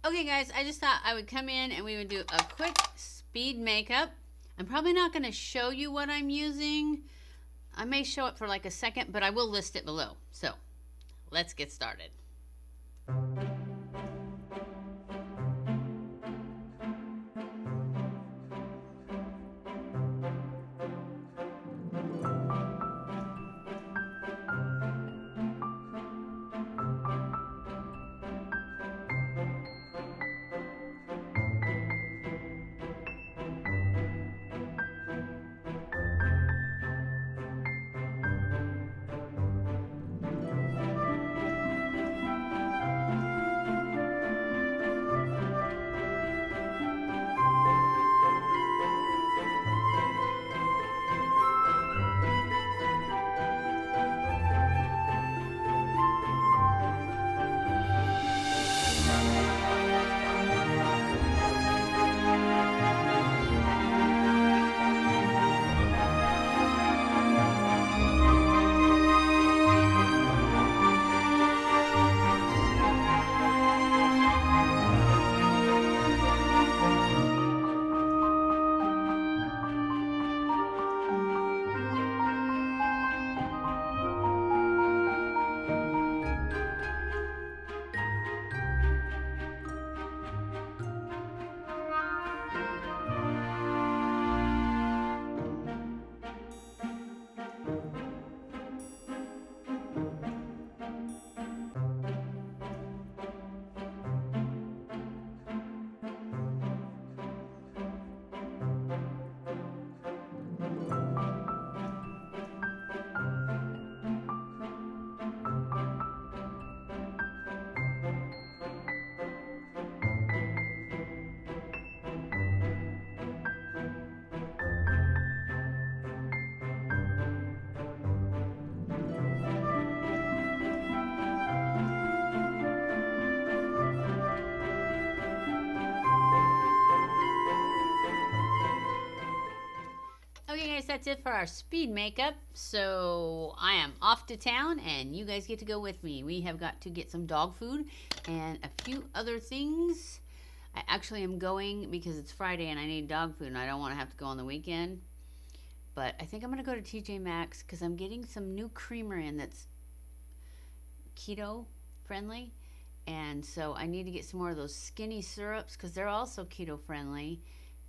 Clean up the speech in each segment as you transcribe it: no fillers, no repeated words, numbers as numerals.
Okay guys, I just thought I would come in and we would do a quick speed makeup. I'm probably not going to show you what I'm using. I may show it for like a second, but I will list it below. So let's get started. Okay guys, that's it for our speed makeup. So I am off to town and you guys get to go with me. We have got to get some dog food and a few other things. I actually am going because it's Friday and I need dog food and I don't want to have to go on the weekend. But I think I'm going to go to TJ Maxx because I'm getting some new creamer in that's keto friendly. And so I need to get some more of those skinny syrups because they're also keto friendly.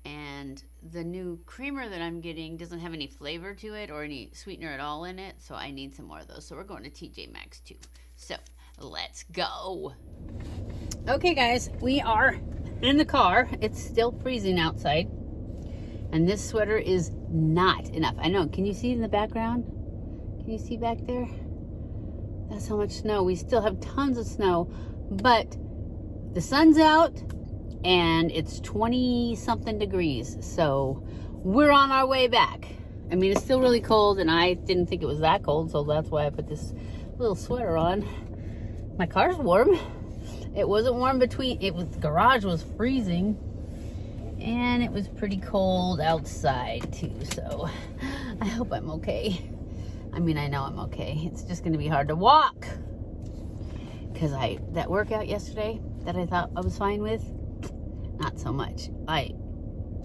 And the new creamer that I'm getting doesn't have any flavor to it or any sweetener at all in it, so I need some more of those. So we're going to TJ Maxx too. So let's go. Okay guys, we are in the car. It's still freezing outside and this sweater is not enough. I know, can you see in the background? Can you see back there? That's how much snow. We still have tons of snow, but the sun's out and it's 20 something degrees, so we're on our way back. I mean, it's still really cold and I didn't think it was that cold, so that's why I put this little sweater on. My car's warm. It wasn't warm the garage was freezing and it was pretty cold outside too, so I hope I'm okay. I mean, I know I'm okay. It's just gonna be hard to walk because that workout yesterday that I thought I was fine with, not so much. I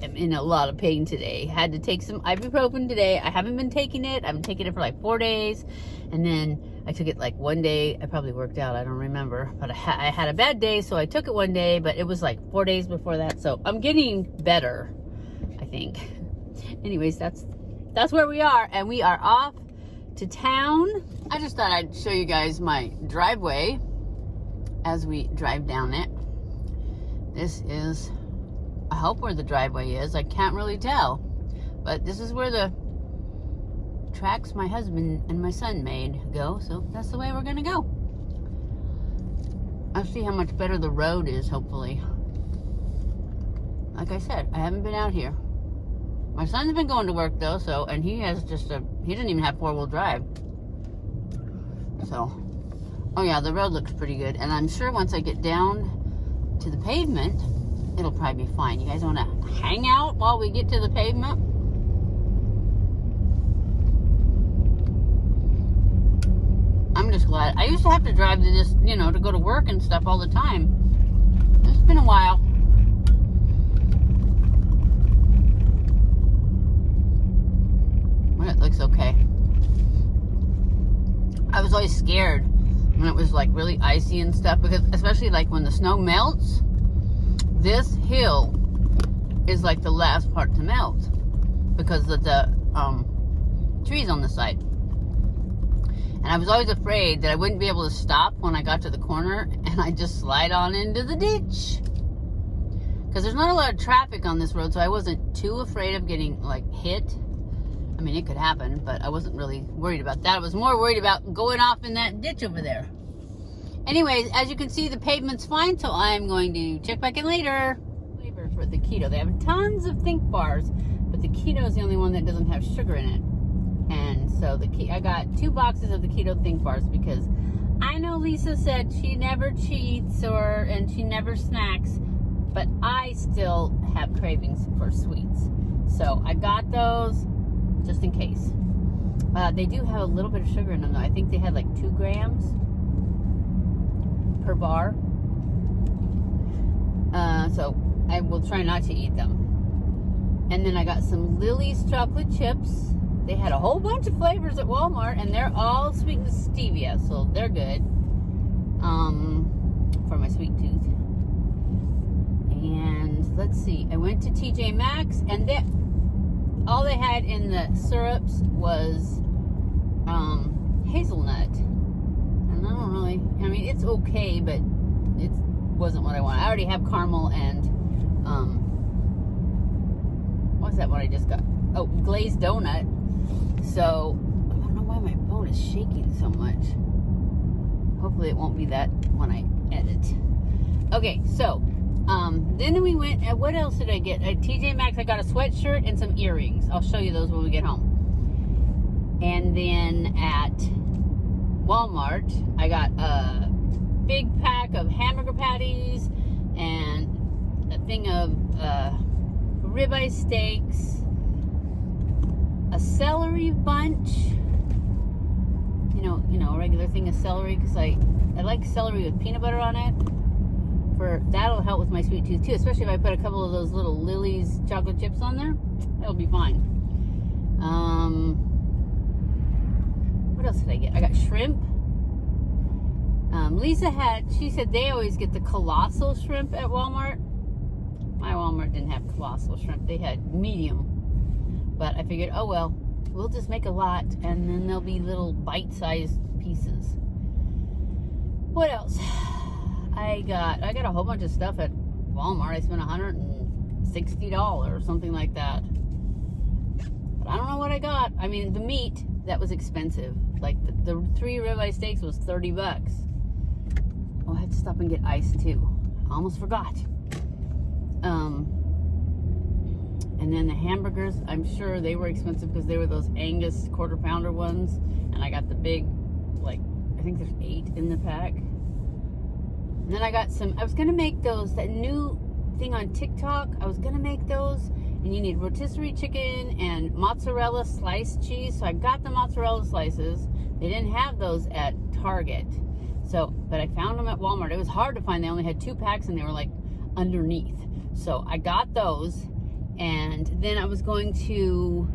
am in a lot of pain today. Had to take some ibuprofen today. I haven't been taking it. I've been taking it for like 4 days. And then I took it like one day. I probably worked out. I don't remember. But I had a bad day, so I took it one day. But it was like 4 days before that. So I'm getting better, I think. Anyways, that's where we are. And we are off to town. I just thought I'd show you guys my driveway as we drive down it. This is, I hope where the driveway is. I can't really tell. But this is where the tracks my husband and my son made go. So that's the way we're going to go. I'll see how much better the road is, hopefully. Like I said, I haven't been out here. My son's been going to work though, so, and he has he doesn't even have 4-wheel drive. So, oh yeah, the road looks pretty good. And I'm sure once I get down to the pavement, it'll probably be fine. You guys want to hang out while we get to the pavement? I'm just glad. I used to have to drive to this, to go to work and stuff all the time. It's been a while. But it looks okay. I was always scared when it was like really icy and stuff, because especially like when the snow melts, this hill is like the last part to melt because of the trees on the side. And I was always afraid that I wouldn't be able to stop when I got to the corner and I'd just slide on into the ditch. Because there's not a lot of traffic on this road, so I wasn't too afraid of getting like hit. I mean, it could happen, but I wasn't really worried about that. I was more worried about going off in that ditch over there. Anyways, as you can see, the pavement's fine, so I'm going to check back in later. Flavor for the keto. They have tons of think bars, but the keto is the only one that doesn't have sugar in it. And so I got 2 boxes of the keto think bars because I know Lisa said she never cheats and she never snacks, but I still have cravings for sweets. So I got those just in case. They do have a little bit of sugar in them though. I think they had like 2 grams per bar. So I will try not to eat them. And then I got some Lily's chocolate chips. They had a whole bunch of flavors at Walmart, and they're all sweetened with stevia, so they're good for my sweet tooth. And let's see, I went to TJ Maxx, and all they had in the syrups was hazelnut. And I don't really, I mean, it's okay, but it wasn't what I wanted. I already have caramel and, what's that one I just got? Oh, glazed donut. So, I don't know why my phone is shaking so much. Hopefully it won't be that when I edit. Okay, so, then we went, what else did I get? At TJ Maxx, I got a sweatshirt and some earrings. I'll show you those when we get home. And then at Walmart, I got a big pack of hamburger patties and a thing of ribeye steaks, a celery bunch, you know, a regular thing of celery, because I like celery with peanut butter on it. That'll help with my sweet tooth too, especially if I put a couple of those little Lily's chocolate chips on there. That'll be fine. What else did I get? I got shrimp. Lisa she said they always get the colossal shrimp at Walmart. My Walmart didn't have colossal shrimp. They had medium. But I figured, oh well, we'll just make a lot and then there'll be little bite-sized pieces. What else? I got a whole bunch of stuff at Walmart. I spent $160, something like that. But I don't know what I got. I mean, the meat, that was expensive. Like the 3 ribeye steaks was $30. Oh, I had to stop and get ice too. I almost forgot. And then the hamburgers, I'm sure they were expensive because they were those Angus quarter pounder ones. And I got the big, like, I think there's 8 in the pack. And then I got I was going to make those, that new thing on TikTok. I was going to make those. And you need rotisserie chicken and mozzarella sliced cheese. So I got the mozzarella slices. They didn't have those at Target. But I found them at Walmart. It was hard to find. They only had 2 packs and they were like underneath. So I got those. And then I was going to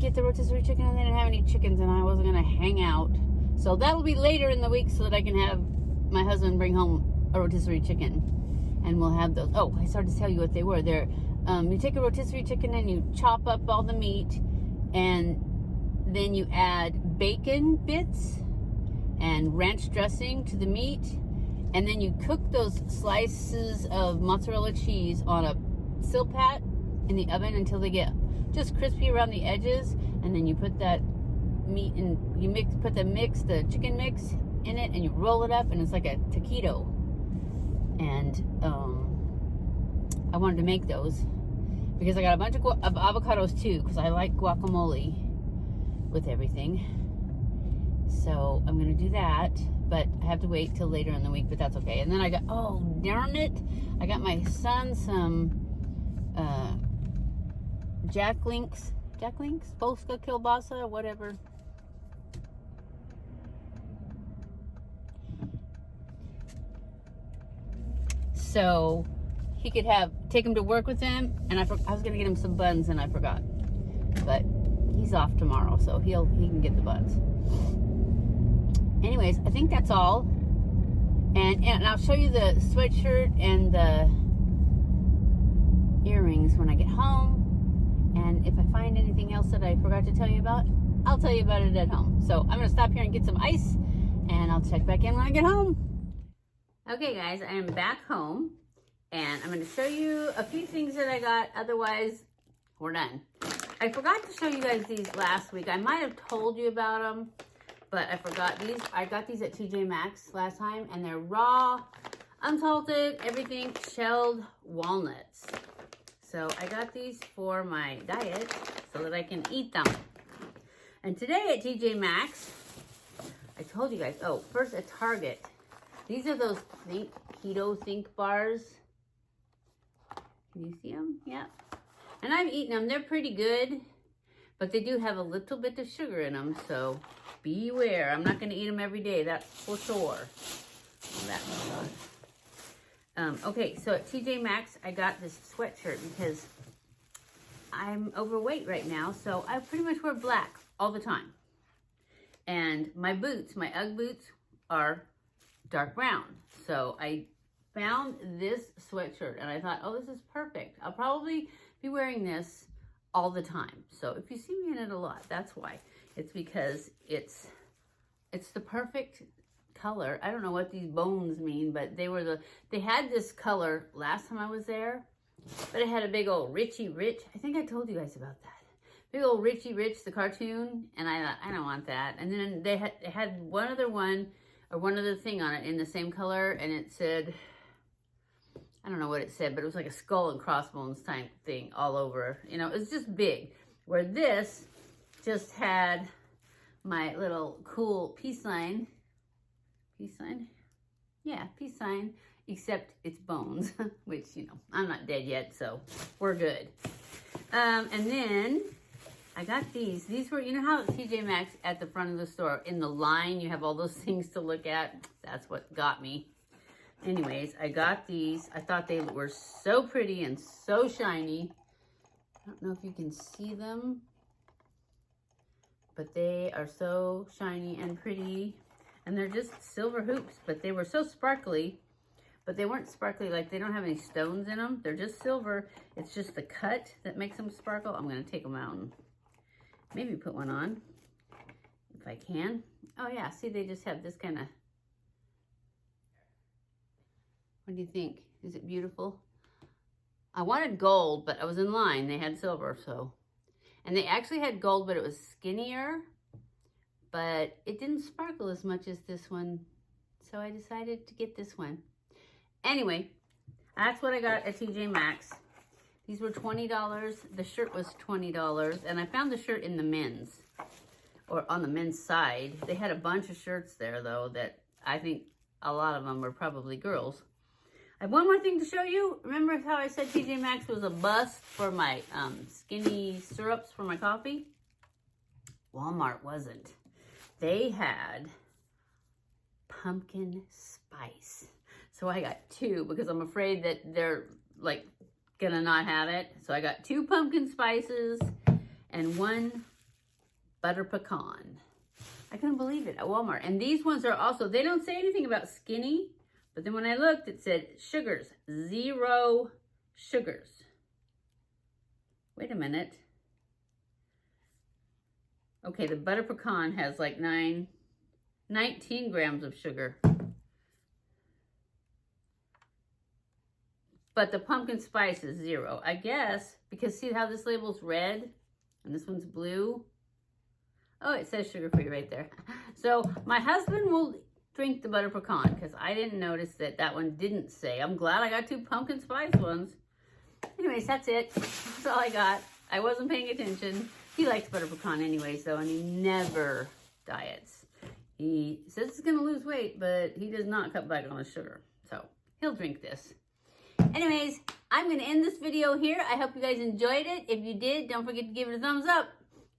get the rotisserie chicken, and they didn't have any chickens, and I wasn't going to hang out. So that'll be later in the week so that I can have my husband bring home a rotisserie chicken, and we'll have those. Oh, I started to tell you what they were. You take a rotisserie chicken and you chop up all the meat, and then you add bacon bits and ranch dressing to the meat, and then you cook those slices of mozzarella cheese on a Silpat in the oven until they get just crispy around the edges, and then you put that meat in, put the chicken mix in it, and you roll it up, and it's like a taquito. And I wanted to make those because I got a bunch of avocados too, because I like guacamole with everything. So I'm gonna do that, but I have to wait till later in the week, but that's okay. And then I got, oh darn it, I got my son some Jack Links, Polska kielbasa, whatever. so he could take him to work with him. And I was gonna get him some buns and I forgot. But he's off tomorrow, so he can get the buns. Anyways, I think that's all. And I'll show you the sweatshirt and the earrings when I get home. And if I find anything else that I forgot to tell you about, I'll tell you about it at home. So I'm gonna stop here and get some ice, and I'll check back in when I get home. Okay guys, I am back home, and I'm gonna show you a few things that I got, otherwise we're done. I forgot to show you guys these last week. I might have told you about them, but I forgot these. I got these at TJ Maxx last time, and they're raw, unsalted, everything, shelled walnuts. So I got these for my diet so that I can eat them. And today at TJ Maxx, I told you guys, oh, first at Target. These are those Keto Think bars. Can you see them? Yeah. And I've eaten them. They're pretty good, but they do have a little bit of sugar in them, so beware. I'm not going to eat them every day, that's for sure. Okay, so at TJ Maxx, I got this sweatshirt because I'm overweight right now, so I pretty much wear black all the time. And my boots, my UGG boots, are dark brown. So I found this sweatshirt and I thought, oh, this is perfect. I'll probably be wearing this all the time. So if you see me in it a lot, that's why. It's because it's the perfect color. I don't know what these bones mean, but they had this color last time I was there, but it had a big old Richie Rich. I think I told you guys about that. Big old Richie Rich, the cartoon, and I thought, I don't want that. And then they had one other thing on it in the same color, and it said, I don't know what it said, but it was like a skull and crossbones type thing all over. You know, it was just big. Where this just had my little cool peace sign. Peace sign? Yeah, peace sign, except it's bones, which, you know, I'm not dead yet, so we're good. And then I got these. These were, you know how at TJ Maxx at the front of the store, in the line, you have all those things to look at? That's what got me. Anyways, I got these. I thought they were so pretty and so shiny. I don't know if you can see them, but they are so shiny and pretty. And they're just silver hoops, but they were so sparkly. But they weren't sparkly, like they don't have any stones in them. They're just silver. It's just the cut that makes them sparkle. I'm going to take them out and maybe put one on if I can. Oh yeah, see, they just have this kind of, what do you think? Is it beautiful? I wanted gold, but I was in line. They had silver, so. And they actually had gold, but it was skinnier. But it didn't sparkle as much as this one. So I decided to get this one. Anyway, that's what I got at TJ Maxx. These were $20. The shirt was $20. And I found the shirt in the men's, or on the men's side. They had a bunch of shirts there, though, that I think a lot of them were probably girls. I have one more thing to show you. Remember how I said TJ Maxx was a bust for my skinny syrups for my coffee? Walmart wasn't. They had pumpkin spice. So I got two because I'm afraid that they're like gonna not have it. So I got 2 pumpkin spices and 1 butter pecan. I couldn't believe it at Walmart. And these ones are also, they don't say anything about skinny, but then when I looked, it said sugars, 0 sugars. Wait a minute. Okay, the butter pecan has like 19 grams of sugar. But the pumpkin spice is 0. I guess, because see how this label's red and this one's blue? Oh, it says sugar-free right there. So my husband will drink the butter pecan because I didn't notice that that one didn't say. I'm glad I got 2 pumpkin spice ones. Anyways, that's it. That's all I got. I wasn't paying attention. He likes butter pecan anyways, though, and he never diets. He says he's going to lose weight, but he does not cut back on his sugar. So he'll drink this. Anyways, I'm going to end this video here. I hope you guys enjoyed it. If you did, don't forget to give it a thumbs up.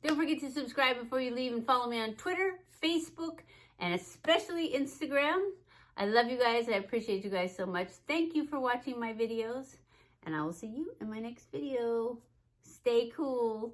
Don't forget to subscribe before you leave and follow me on Twitter, Facebook, and especially Instagram. I love you guys. I appreciate you guys so much. Thank you for watching my videos. And I will see you in my next video. Stay cool.